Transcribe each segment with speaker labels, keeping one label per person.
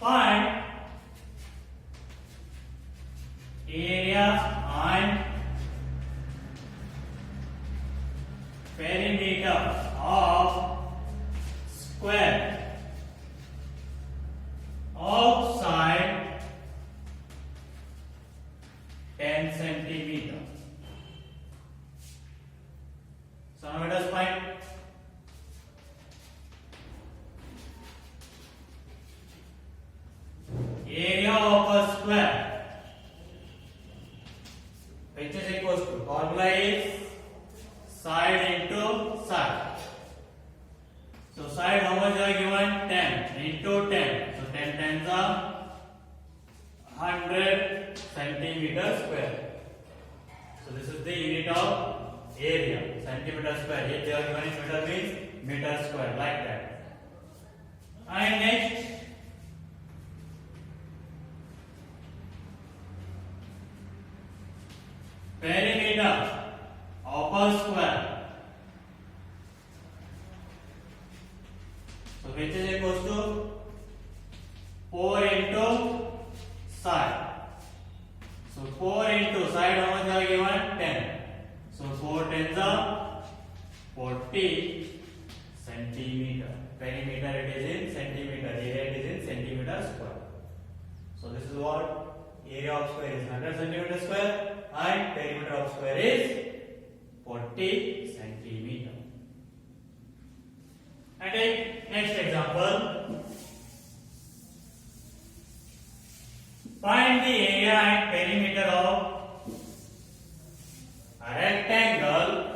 Speaker 1: Find area and perimeter of square outside 10 centimeter. So now let us find area of a square, which is equals to, formula is side into side. So side how much are given? 10 into 10. So 10 tens are 100 centimeter square. So this is the unit of area, centimeter square. Here they are given in meter, means meter square, like that. And next, perimeter of a square, so which is equals to 4 into side. So 4 into side, how much are given? 10. So 4 tens are 40 centimeter. Perimeter it is in centimeter, area it is in centimeter square. So this is what area of square is 100 centimeter square and perimeter of square is 40 centimeter. And take next example. Find the area and perimeter of a rectangle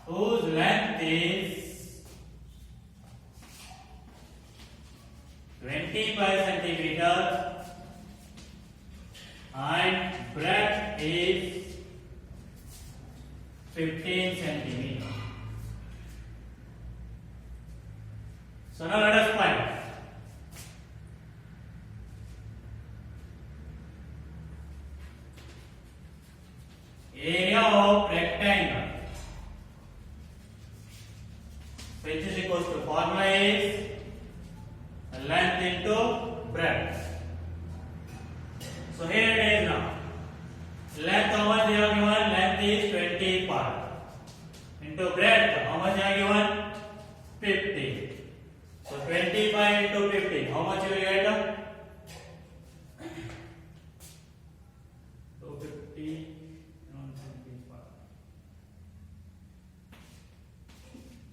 Speaker 1: whose length is 25 centimeter and breadth is 15 centimeter. So now let us find area of rectangle, which is equals to, formula is length into breadth. So here it is now. Length how much they are given? Length is 25 into breadth how much they are given? 50. So 25 into 50, how much you will get? 250 on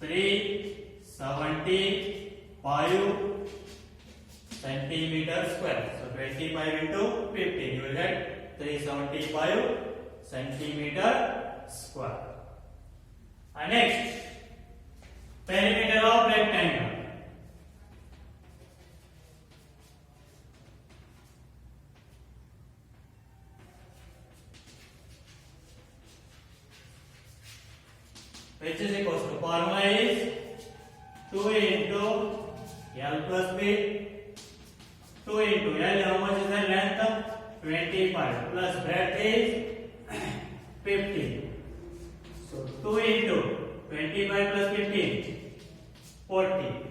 Speaker 1: 25. 375 centimeter square. So 25 into 50, you will get 375 centimeter square. And next, perimeter of rectangle. Which is equals to, formula is 2 into L plus B. 2 into L, how much is the length? 25 plus breadth is 50. So 2 into 25 plus 15, 40.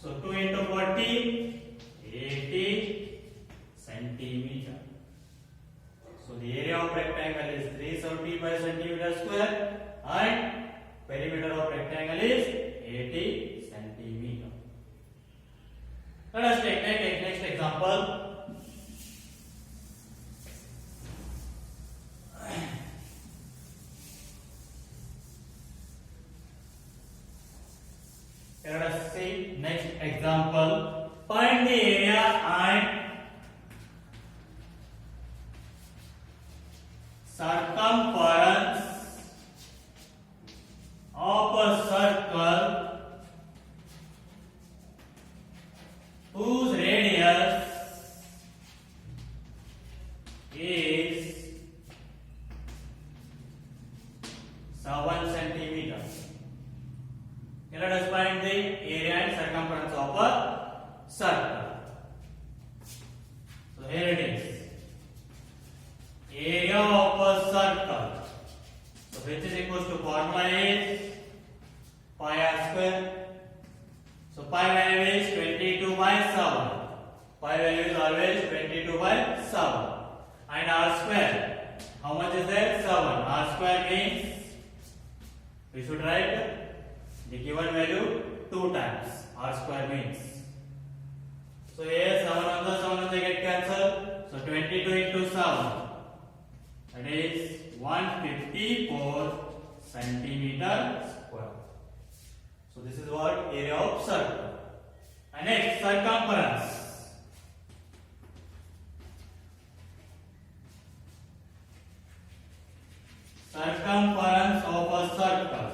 Speaker 1: So 2 into 40, 80 centimeter. So the area of rectangle is 375 centimeter square and perimeter of rectangle is 80 centimeter. Let us take next example. Let us see next example. Find the area and circumference of a circle whose radius is 7 centimeters. Let us find the area and circumference of a circle. So here it is. Area circle. So which is equals to formula is pi r square. So pi value is 22 by 7. Pi value is always 22 by 7. And r square, how much is that? 7. R square means we should write the given value 2 times. R square means. So here 7 on the get cancelled. So 22 into 7. That is 154 centimeter square. So this is what area of circle. And next circumference. Circumference of a circle.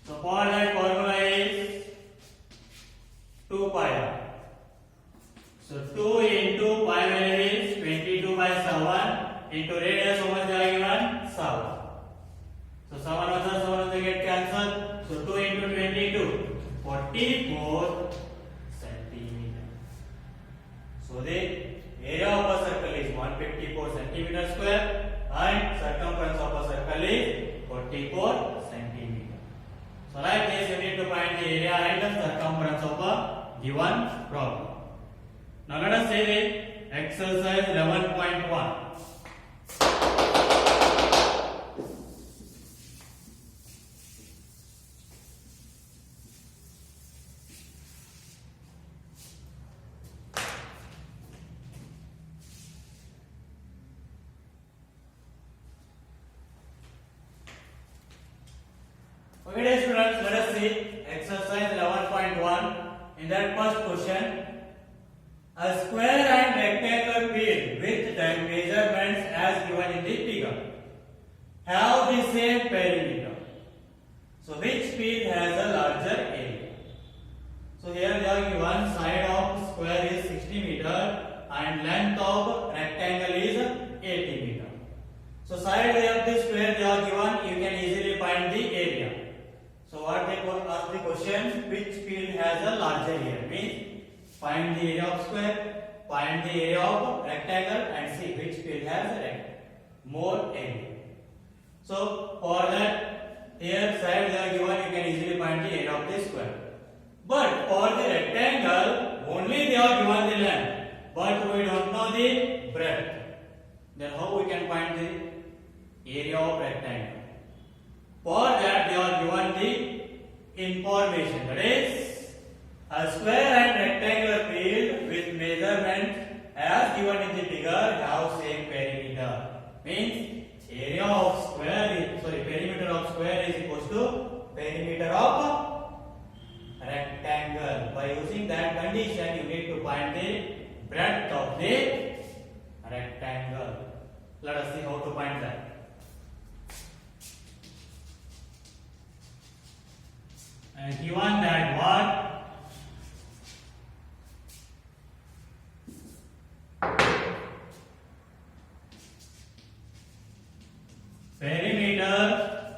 Speaker 1: So for that formula is 2 pi r. So 2 into pi value is 22 by 7 into radius how much are given? 7. So 7 on the get cancelled. So 2 into 22, 44 centimeter. So the area of a circle is 154 centimeter square and circumference of a circle is 44 centimeter. So like this you need to find the area and the circumference of a given problem. Now let us say the exercise 11.1. Okay dear students, let us see exercise 11.1. In that first question, a square and rectangular field with the measurements as given in the figure have the same perimeter. So which field has a larger area? So here they are given side of square is 60 meter and length of rectangle is 80 meter. So side of the square they are given, you can easily find the area. So what they ask the question, which field has a larger area? Means find the area of square, find the area of rectangle and see which field has more area. So for that, here side they are given, you can easily find the area of the square. But for the rectangle, only they are given the length, but we don't know the breadth. Then how we can find the area of rectangle? For that they are given the information, that is a square and rectangular field with measurement as given in the figure have same perimeter. Means area of square is, perimeter of square is equals to perimeter of rectangle. By using that condition, you need to find the breadth of the rectangle. Let us see how to find that. And given that what? Perimeter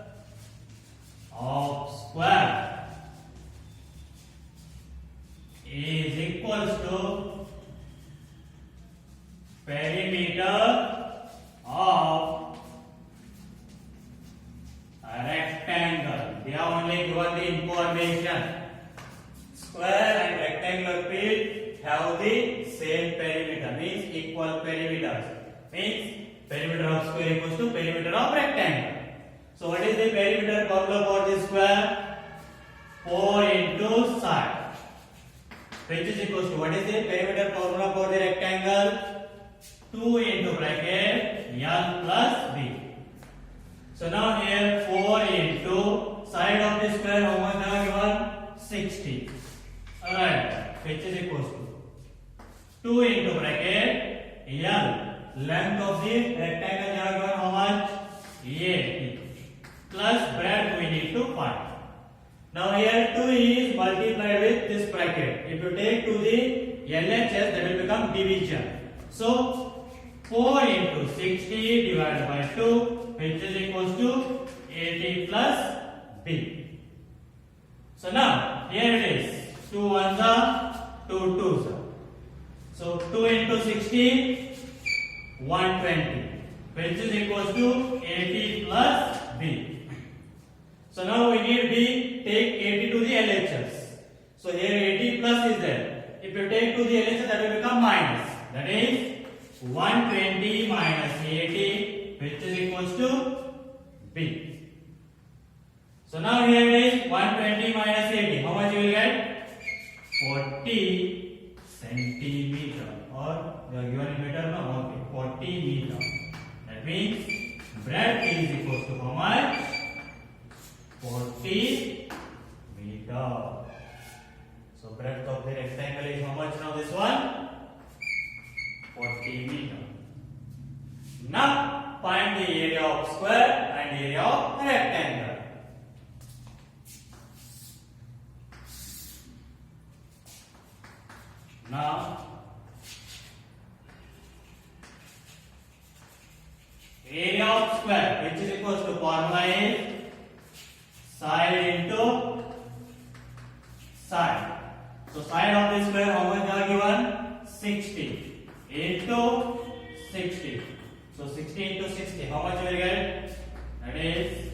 Speaker 1: of square is equals to perimeter of a rectangle. They have only given the information. Square and rectangular field have the same perimeter, means equal perimeters. Means perimeter of square equals to perimeter of rectangle. So what is the perimeter formula for the square? 4 into side, which is equals to, what is the perimeter formula for the rectangle? 2 into bracket L plus B. So now here 4 into side of the square, how much are given? 60. Alright, which is equals to 2 into bracket L. Length of the rectangle are given how much? 80. Plus breadth we need to find. Now here 2 is multiplied with this bracket. If you take to the LHS, that will become division. So 4 into 60 divided by 2, which is equals to 80 plus B. So now here it is 2 ones are 2 twos are. So 2 into 60, 120. which is equals to 80 plus B. So now we need B, take 80 to the LHS. So here 80 plus is there. If you take to the LHS, that will become minus. That is 120 minus 80, which is equals to B. So now here it is 120 minus 80. How much you will get? 40 centimeter. Or you are given in meter now. Okay, 40 meter. That means breadth is equals to how much? 40 meter. So breadth of the rectangle is how much now? This one? 40 meter. Now find the area of square and area of rectangle. Now area of square, which is equals to formula is side into side. So side of the square, how much are given? 60 into 60. So 60 into 60, how much you will get? That is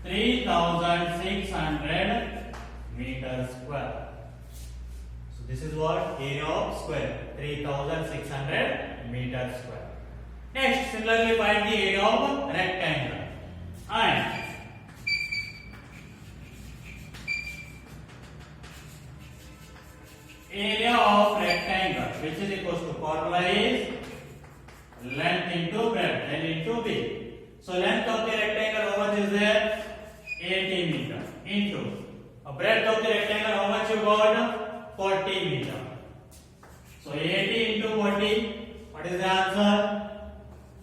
Speaker 1: 3600 meters square. So this is what? Area of square, 3600 meters square. Next, similarly find the area of rectangle. And area of rectangle, which is equals to formula is length into breadth, L into B. So length of the rectangle, how much is there? 80 meter into breadth of the rectangle, how much you got? 40 meter. So 80 into 40, what is the answer?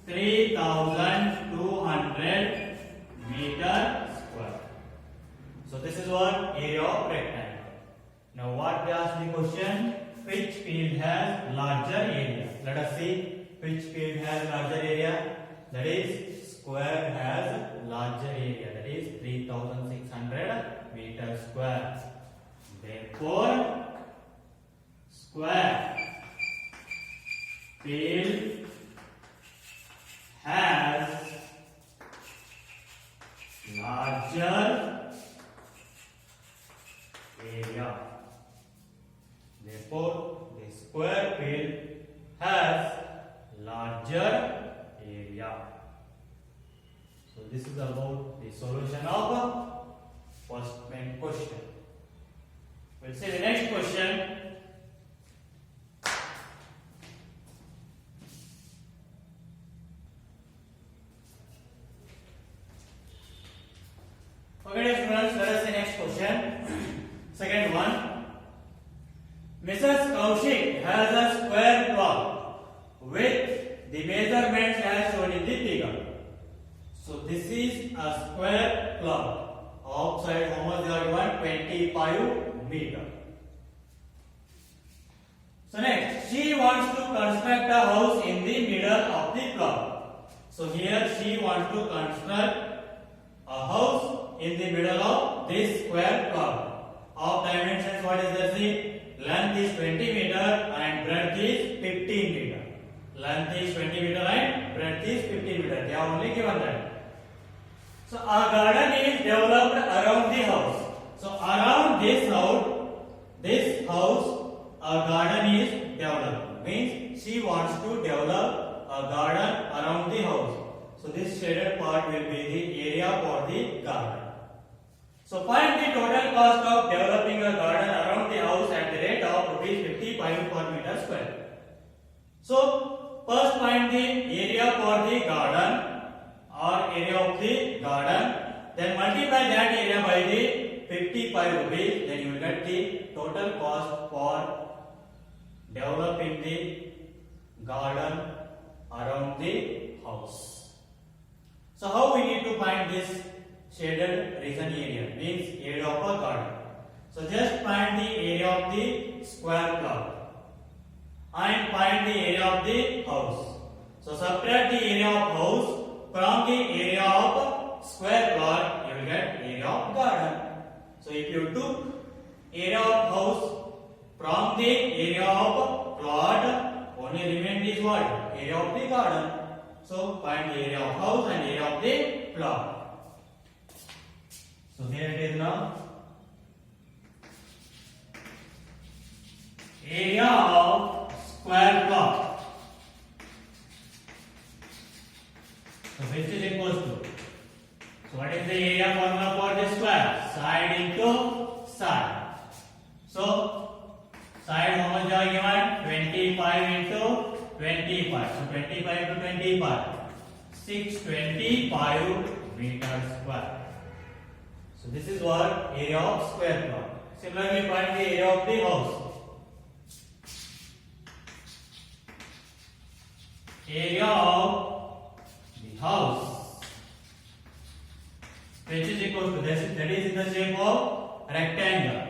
Speaker 1: 3200 meter square. So this is what? Area of rectangle. Now what they ask the question? Which field has larger area? Let us see which field has larger area. That is square has larger area. That is 3600 meter square. Therefore square field has larger area. Therefore, the square field has larger area. So this is about the solution of first main question. We'll see the next question. Okay, dear students, let us see next question. Second one. Mrs. Kaushik has a square clock with the measurements as shown in the figure. So this is a square clock. Outside, how much they are given? 25 meter. So next, she wants to construct a house in the middle of the clock. So here she wants to construct a house in the middle of this square clock. Of dimensions, what is there? See, length is 20 meter and breadth is 15 meter. Length is 20 meter and breadth is 15 meter. They are only given that. So a garden is developed around the house. So around this house, a garden is developed. Means she wants to develop a garden around the house. So this shaded part will be the area for the garden. So find the total cost of developing a garden around the house at the rate of rupees 55 per meter square. So first find the area for the garden or area of the garden. Then multiply that area by the 55 rupees. Then you will get the total cost for developing the garden around the house. So how we need to find this shaded region area? Means area of a garden. So just find the area of the square plot and find the area of the house. So subtract the area of house from the area of square plot, you will get area of garden. So if you took area of house from the area of plot, only remained is what? Area of the garden. So find the area of house and area of the plot. So here it is now. Area of square plot. So which is equals to. So what is the area formula for this square? Side into side. So side how much are given? 25 into 25. So 25 into 25. 625 meters square. So this is what area of square plot. Similarly, find the area of the house. Area of the house, which is equal to this, that is in the shape of rectangle.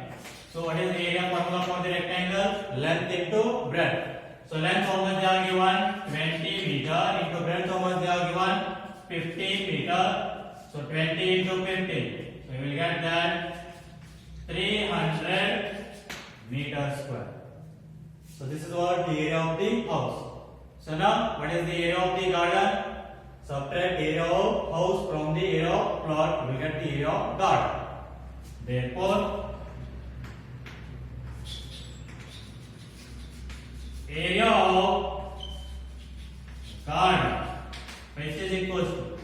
Speaker 1: So what is the area formula for the rectangle? Length into breadth. So length how much they are given? 20 meter into breadth how much they are given? 15 meter. So 20 into 15. So you will get that 300 meters square. So this is what the area of the house. So now what is the area of the garden? Subtract area of house from the area of plot, you will get the area of garden. Therefore, area of garden, which is equal to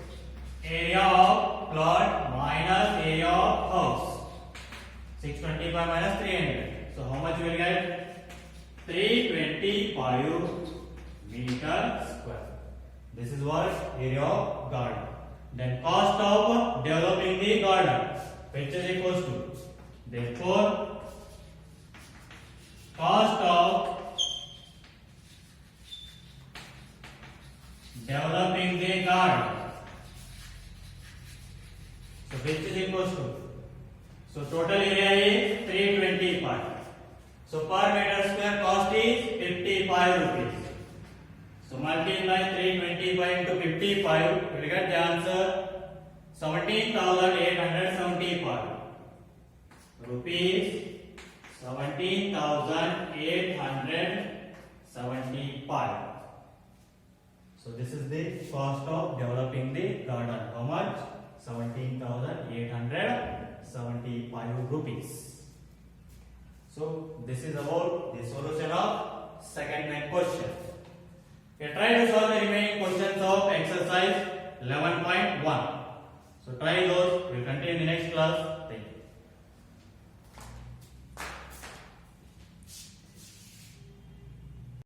Speaker 1: area of plot minus area of house. 625 minus 300. So how much you will get? 325 meter square. This is what area of garden. Then cost of developing the garden, which is equals to. Therefore, cost of developing the garden, so which is equals to. So total area is 325. So per meter square cost is 55 rupees. So multiply 325 into 55, you will get the answer 17,875 rupees. 17,875. So this is the cost of developing the garden. How much? 17,875 rupees. So this is about the solution of second main question. Okay, try to solve the remaining questions of exercise 11.1. So try those. We'll continue in the next class. Thank you.